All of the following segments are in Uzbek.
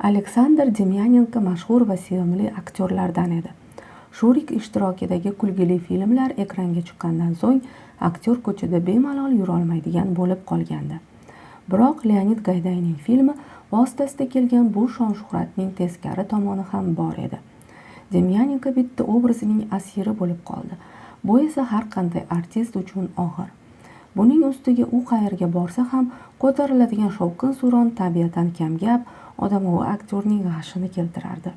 Aleksandr Demyanenko mashhur va sevimli aktyorlardan edi. Shurik ishtirokidagi kulgili filmlar ekranga chiqqandan so'ng aktyor ko'chada bemalol yurolmaydigan bo'lib qolgandi. Biroq Leonid Gaydayning filmi vositasida kelgan bu shon-shuhratning teskari tomoni ham bor edi. Demyanenko bitta obrazining asiri bo'lib qoldi. Bu esa har qanday artist uchun og'ir. Buning ustiga u qayerga borsa ham ko'tariladigan shovqin-suron tabiatan kamgap, odamovi aktyorning g'ashini keltirardi.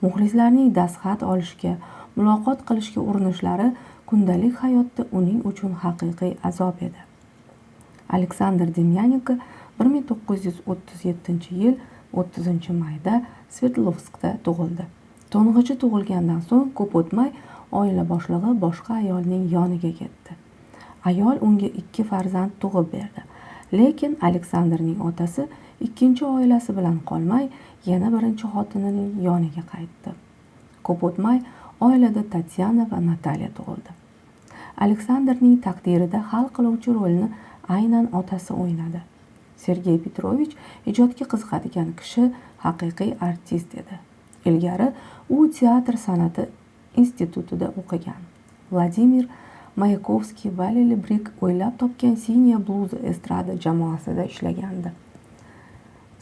Muxlislarning dastxat olishga, muloqot qilishga urinishlari kundalik hayotda uning uchun haqiqiy azob edi. Aleksandr Demyanenko 1937-yil 30-mayda Sverdlovskda tug'ildi. To'ng'ichi tug'ilgandan so'ng ko'p o'tmay oila boshlig'i boshqa ayolning yoniga ketdi. Ayol unga 2 farzand tug'ib berdi. Lekin Aleksandrning otasi ikkinchi oilasi bilan qolmay, yana birinchi xotinining yoniga qaytdi. Ko'p o'tmay oilada Tatyana va Natalya tug'ildi. Aleksandrning taqdirida hal qiluvchi rolni aynan otasi o'ynadi. Sergey Petrovich ijodga qiziqadigan kishi, haqiqiy artist edi. Ilgari u teatr san'ati institutida o'qigan. Vladimir Mayakovskiy va Lili Brik o'ylab topgan Siniya bluzi estrada jamoasida ishlagandi.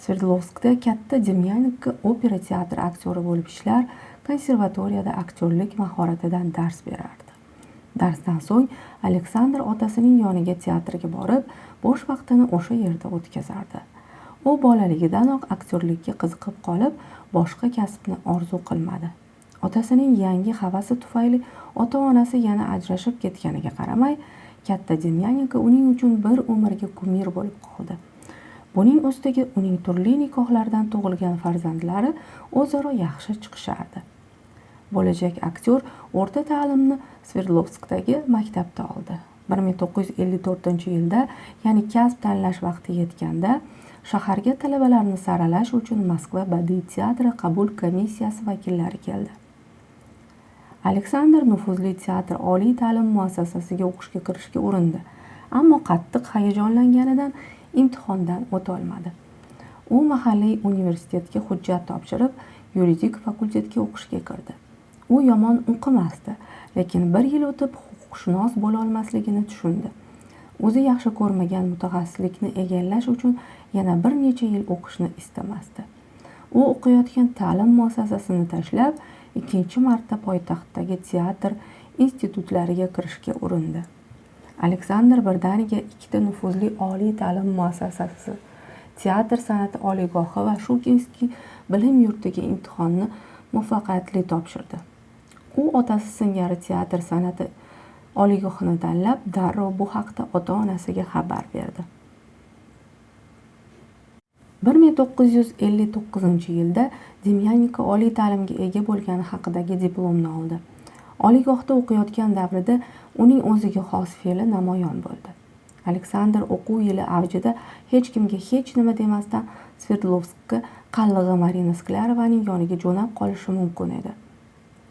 Sverdlovskda katta Demyanenko opera teatri aktyori bo'lib ishlar, konservatoriyada aktyorlik mahoratidan dars berardi. Darsdan so'ng Aleksandr otasining yoniga teatrga borib, bo'sh vaqtini o'sha yerda o'tkazardi. U bolaligidanoq aktyorlikka qiziqib qolib, boshqa kasbni orzu qilmadi. Otasining yangi havasi tufayli ota-onasi yana ajrashib ketganiga qaramay, katta Demyanenko uning uchun bir umrga kumir bo'lib qoldi. Buning ustiga uning turli nikohlardan tug'ilgan farzandlari o'zaro yaxshi chiqishardi. Bo'lajak aktyor o'rta ta'limni Sverdlovskdagi maktabda oldi. 1954-yilda, ya'ni kasb tanlash vaqti yetganda, shaharga talabalarni saralash uchun Moskva badiiy teatri qabul komissiyasi vakillari keldi. Aleksandr nufuzli teatr oliy ta'lim muassasasiga o'qishga kirishga urindi, ammo qattiq hayajonlanganidan imtihondan o'ta olmadi. U mahalliy universitetga hujjat topshirib, yuridik fakultetga o'qishga kirdi. U yomon o'qimasdi, lekin bir yil o'tib huquqshunos bo'la olmasligini tushundi. O'zi yaxshi ko'rmagan mutaxassislikni egallash uchun yana bir necha yil o'qishni istamasdi. U o'qiyotgan ta'lim muassasasini tashlab, ikkinchi marta poytaxtdagi teatr institutlariga kirishga urindi. Aleksandr birdaniga 2 nufuzli oliy ta'lim muassasasi, teatr san'ati oliygohi va Shukinskiy bilim yurtiga imtihonni muvaffaqiyatli topshirdi. U otasi singari teatr san'ati oliygohini tanlab, darrov bu haqda ota-onasiga xabar berdi. 1959-yilda Demyanenko oliy ta'limga ega bo'lgani haqidagi diplomni oldi. Oliygohda o'qiyotgan davrida uning o'ziga xos fe'li namoyon bo'ldi. Aleksandr o'quv yili avjida hech kimga hech nima demasdan Sverdlovskka qallig'i Marina Sklarovaning yoniga jo'nab qolishi mumkin edi.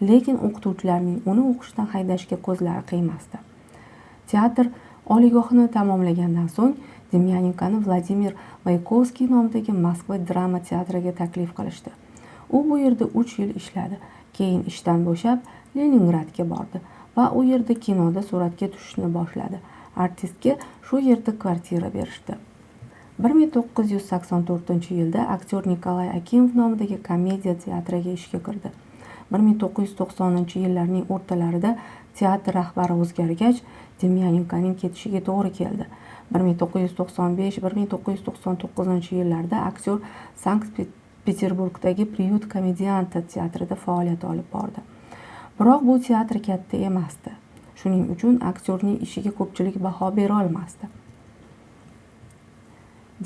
Lekin o'qituvchilarning uni o'qishdan haydashga ko'zlari qiymasdi. Teatr oliygohini tamomlagandan so'ng Demyanenkoni Vladimir Mayakovskiy nomidagi Moskva drama teatriga taklif qilishdi. U bu yerda 3 yil ishladi. Keyin ishdan bo'shab Leningradga bordi va u yerda kinoda suratga tushishni boshladi. Artistga shu yerda kvartira berishdi. 1984-yilda aktyor Nikolay Akimov nomidagi komediya teatriga ishga kirdi. 1990-yillarning o'rtalarida teatr rahbari o'zgargach, Demyanenkoning ketishiga to'g'ri keldi. 1995-1999-yillarda aktyor Sankt-Peterburgdagi Priют komedianta teatrida faoliyat olib bordi. Biroq bu teatr katta emasdi. Shuning uchun aktyorning ishiga ko'pchilik baho bera olmasdi.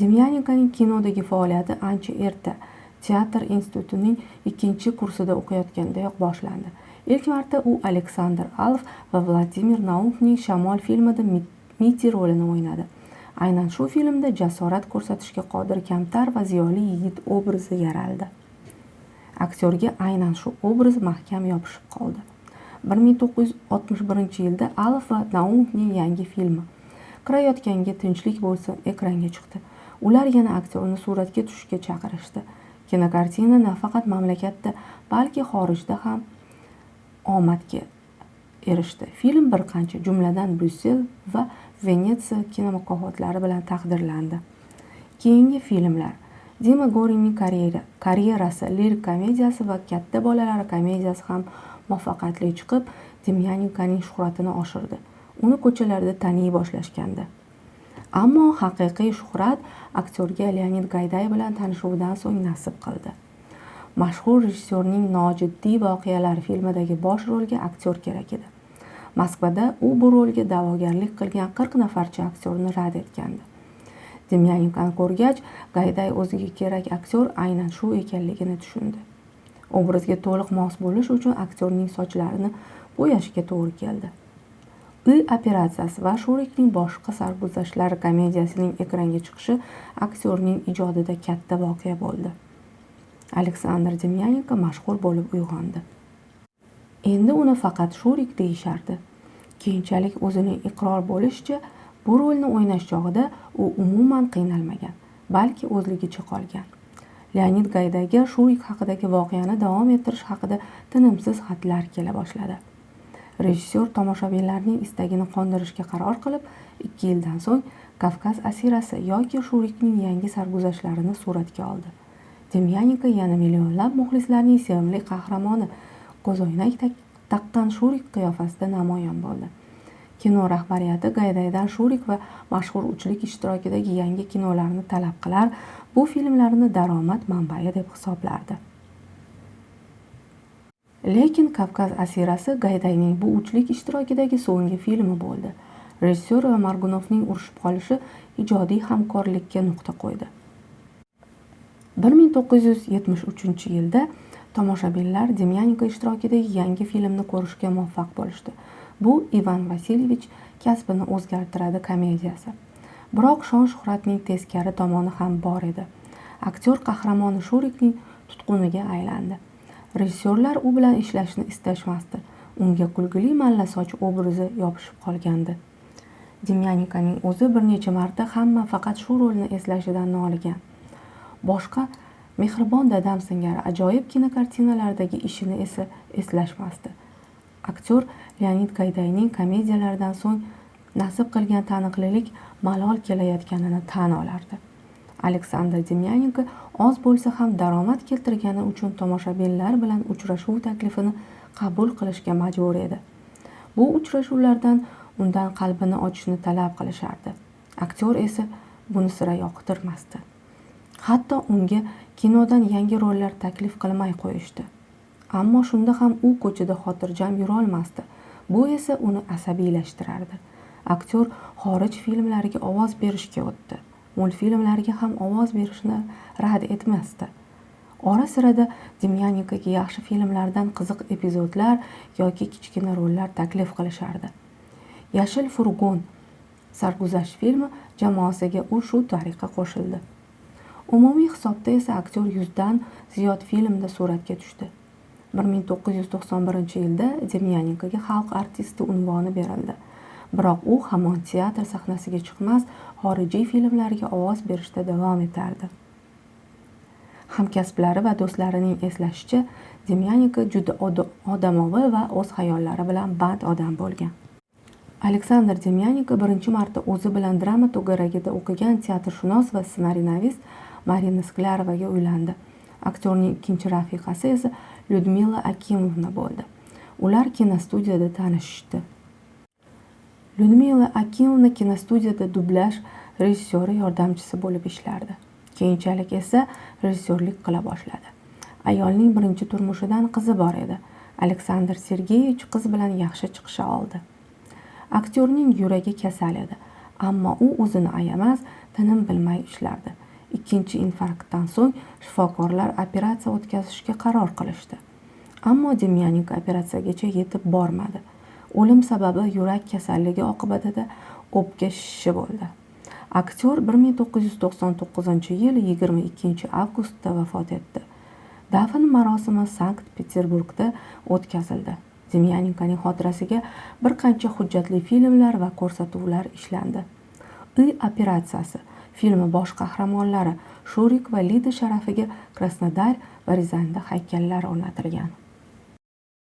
Demyanenkoning kinodagi faoliyati ancha erta, teatr institutining 2-kursida o'qiyotgandayoq boshlandi. Ilk marta u Aleksandr Alf va Vladimir Naumovning Shamol filmida Miti rolini o'ynadi. Aynan shu filmda jasorat ko'rsatishga qodir kamtar va ziyoli yigit obrazi yaraldi. Aktyorga aynan shu obraz mahkam yopishib qoldi. 1961-yilda Alf va Naumovning yangi filmi Kirayotganga tinchlik bo'lsin ekranga chiqdi. Ular yana aktyorni suratga tushishga chaqirishdi. Kinokartina nafaqat mamlakatda, balki xorijda ham omadga erishdi. Film bir qancha, jumladan Bryussel va Venetsiya kino mukofotlari bilan taqdirlandi. Keyingi filmlar: Dima Goringning karyerasi lirik komediyasi va katta bolalar komediyasi ham muvaffaqiyatli chiqib, Demyanenkoning shuhratini oshirdi. Uni ko'chalarda taniy boshlashgandi. Ammo haqiqiy shuhrat aktyorga Leonid Gayday bilan tanishuvidan so'ng nasib qildi. Mashhur rejissyorning Nojiddiy voqealar filmidagi bosh rolga aktyor kerak edi. Moskvada u bu rolga da'vogarlik qilgan 40 nafarcha aktyorni rad etgandi. Demyanenkoni ko'rgach, Gayday o'ziga kerak aktyor aynan shu ekanligini tushundi. Obrazga to'liq mos bo'lish uchun aktyorning sochlarini bo'yashga to'g'ri keldi. Uy operatsiyasi va Shurikning boshqa sarguzashtlari komediyasining ekranga chiqishi aktyorning ijodida katta voqea bo'ldi. Aleksandr Demyanenko mashhur bo'lib uyg'ondi. Endi uni faqat Shurik deyishardi. Keyinchalik o'zining iqror bo'lishicha, bu rolni o'ynash chog'ida u umuman qiynalmagan, balki o'zligicha qolgan. Leonid Gaydayga Shurik haqidagi voqeani davom ettirish haqida tinimsiz xatlar kela boshladi. Rejissyor tomoshabinlarning istagini qondirishga qaror qilib, 2 yildan so'ng Kavkaz asirasi yoki Shurikning yangi sarguzashtlarini suratga oldi. Demyanenko yana millionlab muxlislarning sevimli qahramoni, ko'zoynak taqqan Shurik qiyofasida namoyon bo'ldi. Kino rahbariyati Gaydaydan Shurik va mashhur uchlik ishtirokidagi yangi kinolarni talab qilar, bu filmlarni daromad manbai deb hisoblardi. Lekin Kavkaz asirasi Gaydayning bu uchlik ishtirokidagi so'nggi filmi bo'ldi. Rejissyor va Margunovning urushib qolishi ijodiy hamkorlikka nuqta qo'ydi. 1973-yilda tomoshabinlar Demyanenko ishtirokidagi yangi filmni ko'rishga muvaffaq bo'lishdi. Bu Ivan Vasilyevich kasbini o'zgartiradi komediyasi. Biroq shon-shuhratning teskari tomoni ham bor edi. Aktyor qahramoni Shurikning tutquniga aylandi. Rejissyorlar u bilan ishlashni istashmasdi. Unga kulgili malla soch obrazi yopishib qolgandi. Demyanenkoning o'zi bir necha marta hamma faqat shu rolni eslashidan noligan. Boshqa Mehribon dadam singari ajoyib kinokartinalardagi ishini esa eslashmasdi. Aktyor Leonid Gaydayning komediyalaridan so'ng nasib qilgan taniqlilik malol kelayotganini tan olardi. Aleksandr Demyanenko oz bo'lsa ham daromad keltirgani uchun tomoshabinlar bilan uchrashuv taklifini qabul qilishga majbur edi. Bu uchrashuvlardan undan qalbini ochishni talab qilishardi. Aktyor esa buni sira yoqtirmasdi. Hatto unga kinodan yangi rollar taklif qilmay qo'yishdi. Ammo shunda ham u ko'chada xotirjam yura olmasdi. Bu esa uni asabiylashtirardi. Aktyor xorij filmlariga ovoz berishga o'tdi. Multfilmlarga ham ovoz berishni rad etmasdi. Ora-sirada Demyanenkoga yaxshi filmlardan qiziq epizodlar yoki kichkina rollar taklif qilishardi. Yashil furgon sarguzasht filmi jamoasiga u shu tariqa qo'shildi. Umumiy hisobda esa aktyor 100 dan ziyod filmda suratga tushdi. 1991-yilda Demyanenkoga xalq artisti unvoni berildi. Biroq u hamon teatr sahnasiga chiqmas, xorijiy filmlarga ovoz berishda davom etardi. Hamkasblari va do'stlarining eslashicha, Demyanenko juda odamovi va o'z xayollari bilan band odam bo'lgan. Aleksandr Demyanenko birinchi marta o'zi bilan drama to'garagida o'qigan teatrshunos va ssenariynavis Marina Sklerovaga uylandi. Aktyorning ikkinchi rafiqasi esa Lyudmila Akimovna bo'ldi. Ular kinostudiyada tanishishdi. Lyudmila Akimovna kinostudiyada dublyaj rejissyori yordamchisi bo'lib ishlardi. Keyinchalik esa rejissyorlik qila boshladi. Ayolning birinchi turmushidan qizi bor edi. Aleksandr Sergeyevich qiz bilan yaxshi chiqisha oldi. Aktyorning yuragi kasal edi, ammo u o'zini ayamas, tinim bilmay ishlardi. Ikkinchi infarktdan so'ng shifokorlar operatsiya o'tkazishga qaror qilishdi. Ammo Demyanenko operatsiyagacha yetib bormadi. O'lim sababi yurak kasalligi oqibatida o'pka shishi bo'ldi. Aktyor 1999-yil 22-avgustda vafot etdi. Dafn marosimi Sankt-Peterburgda o'tkazildi. Demyanenkoning xotirasiga bir qancha hujjatli filmlar va ko'rsatuvlar ishlandi. Uy operatsiyasi filmi bosh qahramonlari Shurik va Lida sharafiga Krasnodar va Rizanda haykallari o'rnatilgan.